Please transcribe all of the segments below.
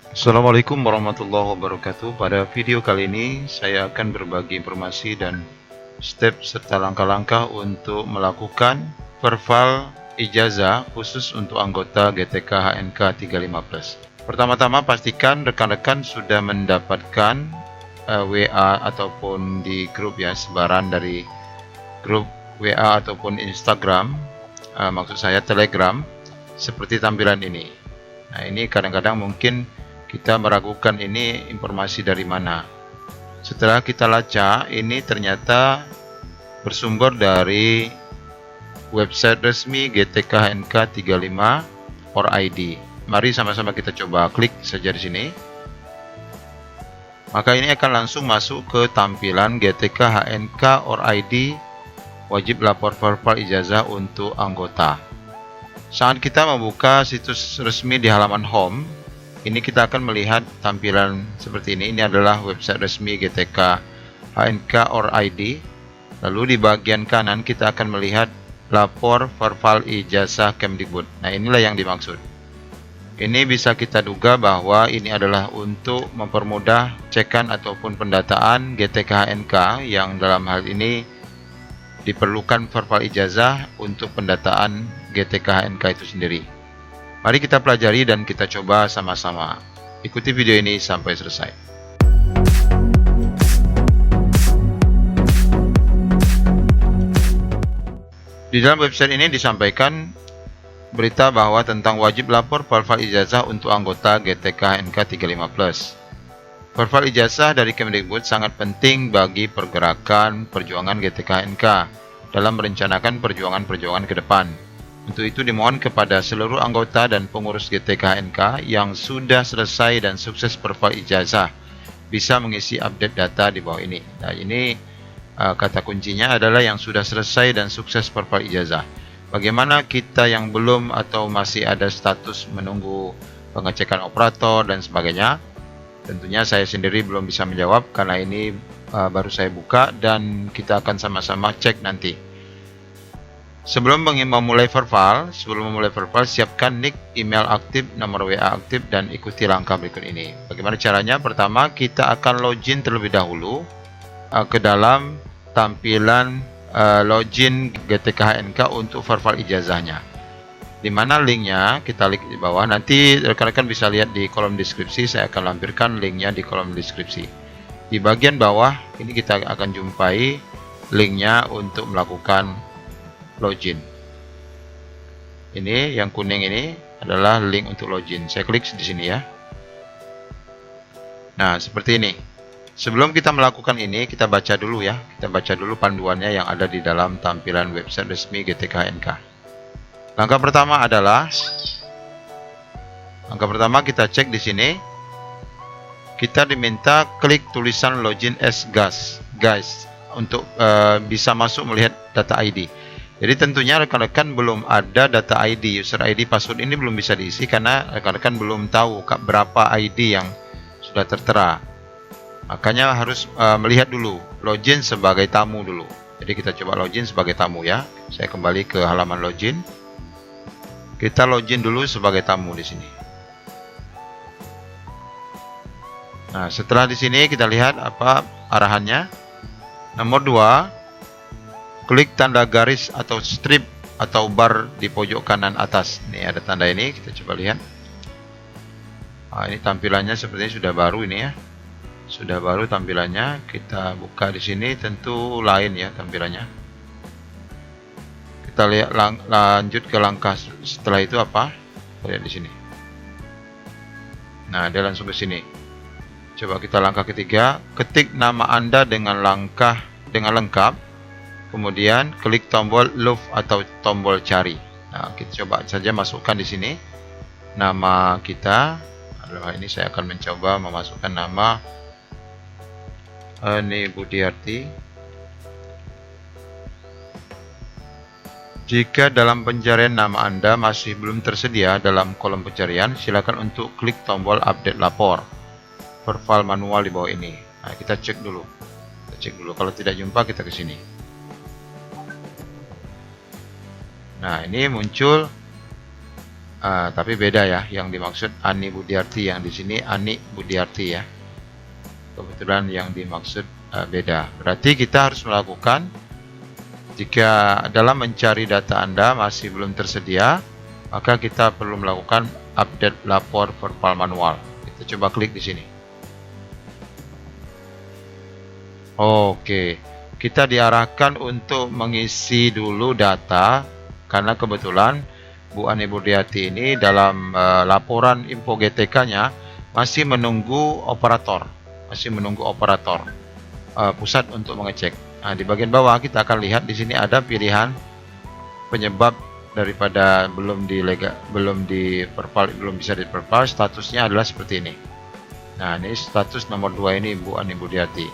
Assalamualaikum warahmatullahi wabarakatuh. Pada video kali ini saya akan berbagi informasi dan step serta langkah-langkah untuk melakukan verval ijazah khusus untuk anggota GTK HNK 35+. Pertama-tama pastikan rekan-rekan sudah mendapatkan WA ataupun di grup ya, sebaran dari grup WA ataupun Instagram, maksud saya Telegram, seperti tampilan ini. Nah, ini kadang-kadang mungkin kita meragukan ini informasi dari mana. Setelah kita lacak, ini ternyata bersumber dari website resmi GTK HNK 35 OR-ID. Mari sama-sama kita coba klik saja di sini. Maka ini akan langsung masuk ke tampilan GTK HNK OR-ID wajib lapor verval ijazah untuk anggota. Saat kita membuka situs resmi di halaman home, ini kita akan melihat tampilan seperti ini. Ini adalah website resmi GTK HNK OR-ID. Lalu di bagian kanan kita akan melihat lapor verval ijazah Kemdikbud. Nah, inilah yang dimaksud. Ini bisa kita duga bahwa ini adalah untuk mempermudah cekan ataupun pendataan GTK HNK yang dalam hal ini diperlukan verval ijazah untuk pendataan GTK HNK itu sendiri. Mari kita pelajari dan kita coba sama-sama. Ikuti video ini sampai selesai. Di dalam website ini disampaikan berita bahwa tentang wajib lapor verval ijazah untuk anggota GTK HNK 35+. Verval ijazah dari Kemdikbud sangat penting bagi pergerakan perjuangan GTK HNK dalam merencanakan perjuangan-perjuangan ke depan. Untuk itu dimohon kepada seluruh anggota dan pengurus GTK HNK yang sudah selesai dan sukses verval ijazah bisa mengisi update data di bawah ini. Nah, ini kata kuncinya adalah yang sudah selesai dan sukses verval ijazah. Bagaimana kita yang belum atau masih ada status menunggu pengecekan operator dan sebagainya? Tentunya saya sendiri belum bisa menjawab karena ini baru saya buka dan kita akan sama-sama cek nanti. Sebelum memulai verval, siapkan nick, email aktif, nomor WA aktif, dan ikuti langkah berikut ini. Bagaimana caranya? Pertama, kita akan login terlebih dahulu ke dalam tampilan login GTK HNK untuk verval ijazahnya. Di mana linknya? Kita klik di bawah. Nanti rekan-rekan bisa lihat di kolom deskripsi. Saya akan lampirkan linknya di kolom deskripsi. Di bagian bawah ini kita akan jumpai linknya untuk melakukan login. Ini yang kuning ini adalah link untuk login. Saya klik di sini ya. Nah, seperti ini. Sebelum kita melakukan ini, kita baca dulu ya. Kita baca dulu panduannya yang ada di dalam tampilan website resmi GTK HNK. Langkah pertama kita cek di sini. Kita diminta klik tulisan login as guys untuk bisa masuk melihat data ID. Jadi tentunya rekan-rekan belum ada data ID, user ID, password ini belum bisa diisi karena rekan-rekan belum tahu berapa ID yang sudah tertera. Makanya harus melihat dulu, login sebagai tamu dulu. Jadi kita coba login sebagai tamu ya. Saya kembali ke halaman login. Kita login dulu sebagai tamu di sini. Nah, setelah di sini kita lihat apa arahannya. Nomor 2. Klik tanda garis atau strip atau bar di pojok kanan atas. Ini ada tanda ini, kita coba lihat. Nah, ini tampilannya sepertinya sudah baru ini ya. Sudah baru tampilannya. Kita buka di sini, tentu lain ya tampilannya. Kita lihat lanjut ke langkah setelah itu apa? Kita lihat di sini. Nah, dia langsung ke sini. Coba kita langkah ketiga, ketik nama Anda dengan lengkap. Kemudian klik tombol look atau tombol cari. Nah, kita coba saja masukkan di sini nama kita. Ini saya akan mencoba memasukkan nama Ani Budiarti. Jika dalam pencarian nama Anda masih belum tersedia dalam kolom pencarian, silakan untuk klik tombol update lapor verval manual di bawah ini. Nah, kita cek dulu. Kalau tidak jumpa, kita ke sini. Nah, ini muncul tapi beda ya, yang dimaksud Ani Budiarti, yang di sini Ani Budiarti ya. Kebetulan yang dimaksud beda. Berarti kita harus melakukan, jika dalam mencari data Anda masih belum tersedia, maka kita perlu melakukan update lapor verpal manual. Kita coba klik di sini. Oke, kita diarahkan untuk mengisi dulu data, karena kebetulan Bu Ani Budiarti ini dalam laporan info GTK-nya masih menunggu operator, pusat untuk mengecek. Nah, di bagian bawah kita akan lihat di sini ada pilihan penyebab daripada belum bisa diperpal, statusnya adalah seperti ini. Nah, ini status nomor 2 ini Bu Ani Budiarti,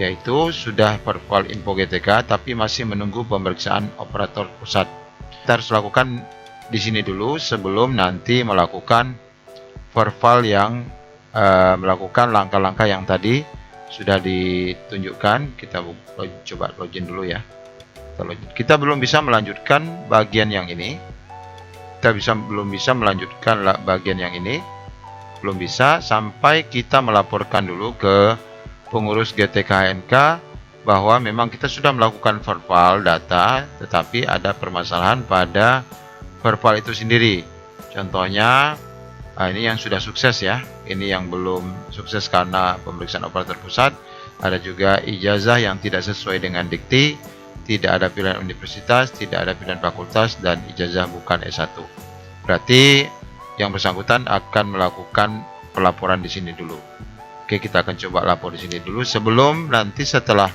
yaitu sudah perpal info GTK tapi masih menunggu pemeriksaan operator pusat. Kita harus lakukan di sini dulu sebelum nanti melakukan verpal yang melakukan langkah-langkah yang tadi sudah ditunjukkan. Kita coba login dulu ya. Kita belum bisa melanjutkan bagian yang ini. Belum bisa melanjutkan bagian yang ini. Belum bisa sampai kita melaporkan dulu ke pengurus GTK-HNK bahwa memang kita sudah melakukan verpal data, tetapi ada permasalahan pada verpal itu sendiri. Contohnya, ini yang sudah sukses ya. Ini yang belum sukses karena pemeriksaan operator pusat. Ada juga ijazah yang tidak sesuai dengan dikti, tidak ada pilihan universitas, tidak ada pilihan fakultas, dan ijazah bukan S1. Berarti yang bersangkutan akan melakukan pelaporan di sini dulu. Oke, kita akan coba lapor di sini dulu sebelum nanti setelah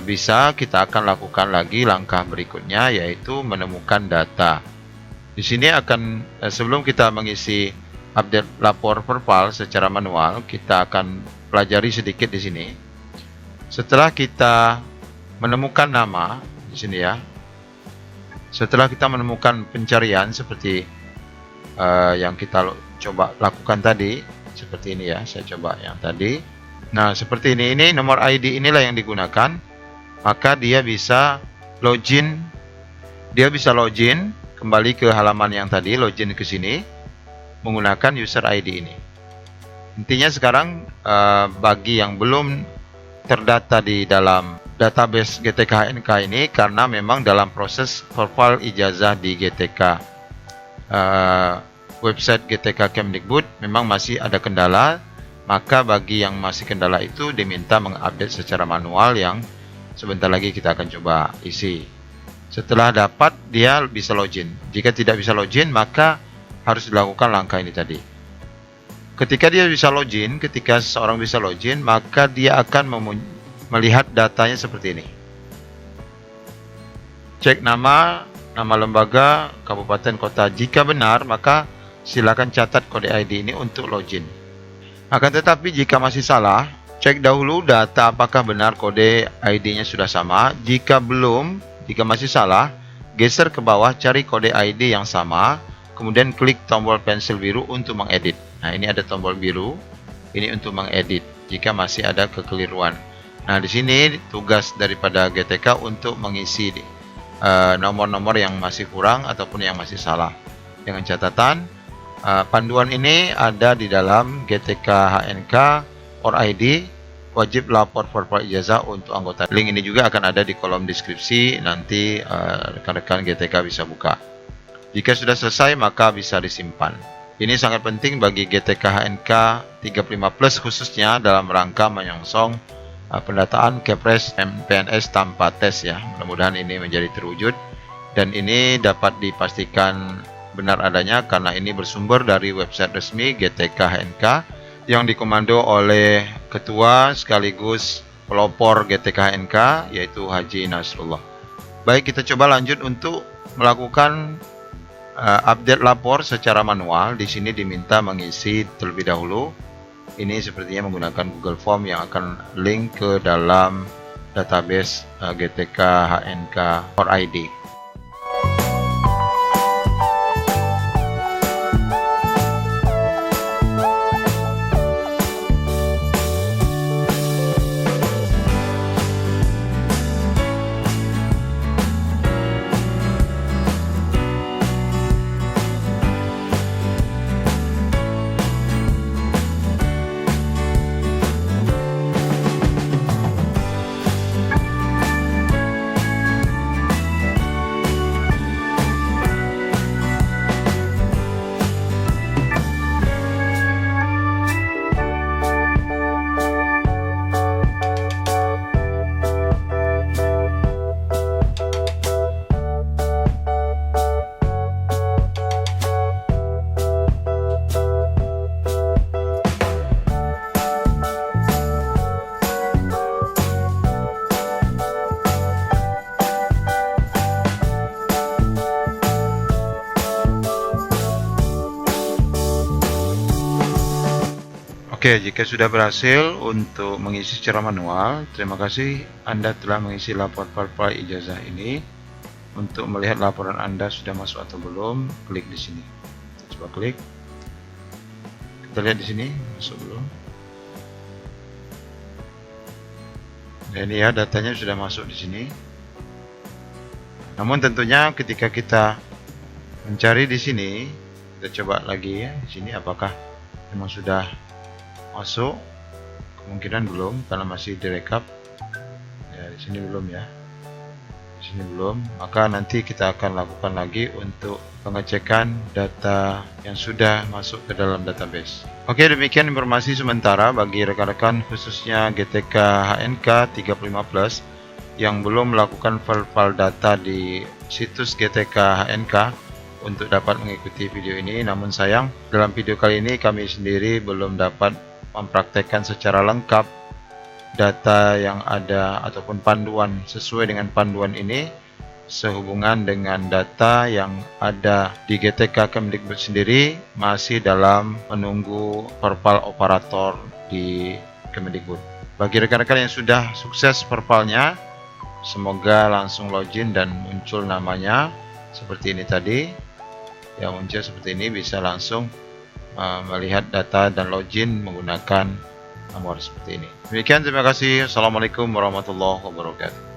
bisa, kita akan lakukan lagi langkah berikutnya, yaitu menemukan data. Di sini akan sebelum kita mengisi update lapor verpal secara manual, kita akan pelajari sedikit di sini. Setelah kita menemukan nama di sini ya, setelah kita menemukan pencarian seperti yang kita coba lakukan tadi, seperti ini ya, saya coba yang tadi. Nah, seperti ini nomor ID inilah yang digunakan, maka dia bisa login kembali ke halaman yang tadi, login ke sini menggunakan user ID ini. Intinya sekarang bagi yang belum terdata di dalam database GTK-HNK ini, karena memang dalam proses verpal ijazah di GTK website GTK Kemdikbud memang masih ada kendala, maka bagi yang masih kendala itu diminta mengupdate secara manual, yang sebentar lagi kita akan coba isi. Setelah dapat, dia bisa login. Jika tidak bisa login, maka harus dilakukan langkah ini tadi. Ketika seseorang bisa login, maka dia akan melihat datanya seperti ini. Cek nama lembaga, kabupaten, kota. Jika benar, maka silakan catat kode ID ini untuk login. Akan tetapi jika masih salah, cek dahulu data apakah benar kode ID-nya sudah sama. Jika belum, jika masih salah, geser ke bawah, cari kode ID yang sama, kemudian klik tombol pensil biru untuk mengedit. Nah, ini ada tombol biru, ini untuk mengedit jika masih ada kekeliruan. Nah, di sini tugas daripada GTK untuk mengisi nomor-nomor yang masih kurang ataupun yang masih salah. Dengan catatan, panduan ini ada di dalam GTK HNK or ID, wajib lapor verpal ijazah untuk anggota. Link ini juga akan ada di kolom deskripsi, nanti rekan-rekan GTK bisa buka. Jika sudah selesai, maka bisa disimpan. Ini sangat penting bagi GTK HNK 35+ khususnya dalam rangka menyongsong pendataan Kepres PNS tanpa tes ya. Mudah-mudahan ini menjadi terwujud, dan ini dapat dipastikan benar adanya karena ini bersumber dari website resmi GTK HNK yang dikomando oleh ketua sekaligus pelopor GTK HNK, yaitu Haji Nasrullah. Baik, kita coba lanjut untuk melakukan update lapor secara manual. Di sini diminta mengisi terlebih dahulu. Ini sepertinya menggunakan Google Form yang akan link ke dalam database GTK HNK or ID. Oke, jika sudah berhasil untuk mengisi secara manual, terima kasih Anda telah mengisi laporan file ijazah ini. Untuk melihat laporan Anda sudah masuk atau belum, klik di sini. Kita coba klik. Kita lihat di sini, masuk belum. Nah, ini ya, datanya sudah masuk di sini. Namun tentunya ketika kita mencari di sini, kita coba lagi ya, di sini apakah memang sudah masuk. Kemungkinan belum karena masih direkap ya. Di sini belum ya, di sini belum, maka nanti kita akan lakukan lagi untuk pengecekan data yang sudah masuk ke dalam database. Oke, demikian informasi sementara bagi rekan-rekan khususnya GTK HNK 35+ yang belum melakukan file data di situs GTK HNK untuk dapat mengikuti video ini. Namun sayang, dalam video kali ini kami sendiri belum dapat mempraktekkan secara lengkap data yang ada ataupun panduan sesuai dengan panduan ini sehubungan dengan data yang ada di GTK Kemdikbud sendiri masih dalam menunggu perpal operator di Kemdikbud. Bagi rekan-rekan yang sudah sukses perpalnya, semoga langsung login dan muncul namanya seperti ini tadi. Yang muncul seperti ini bisa langsung melihat data dan login menggunakan nomor seperti ini. Demikian, terima kasih. Assalamualaikum warahmatullahi wabarakatuh.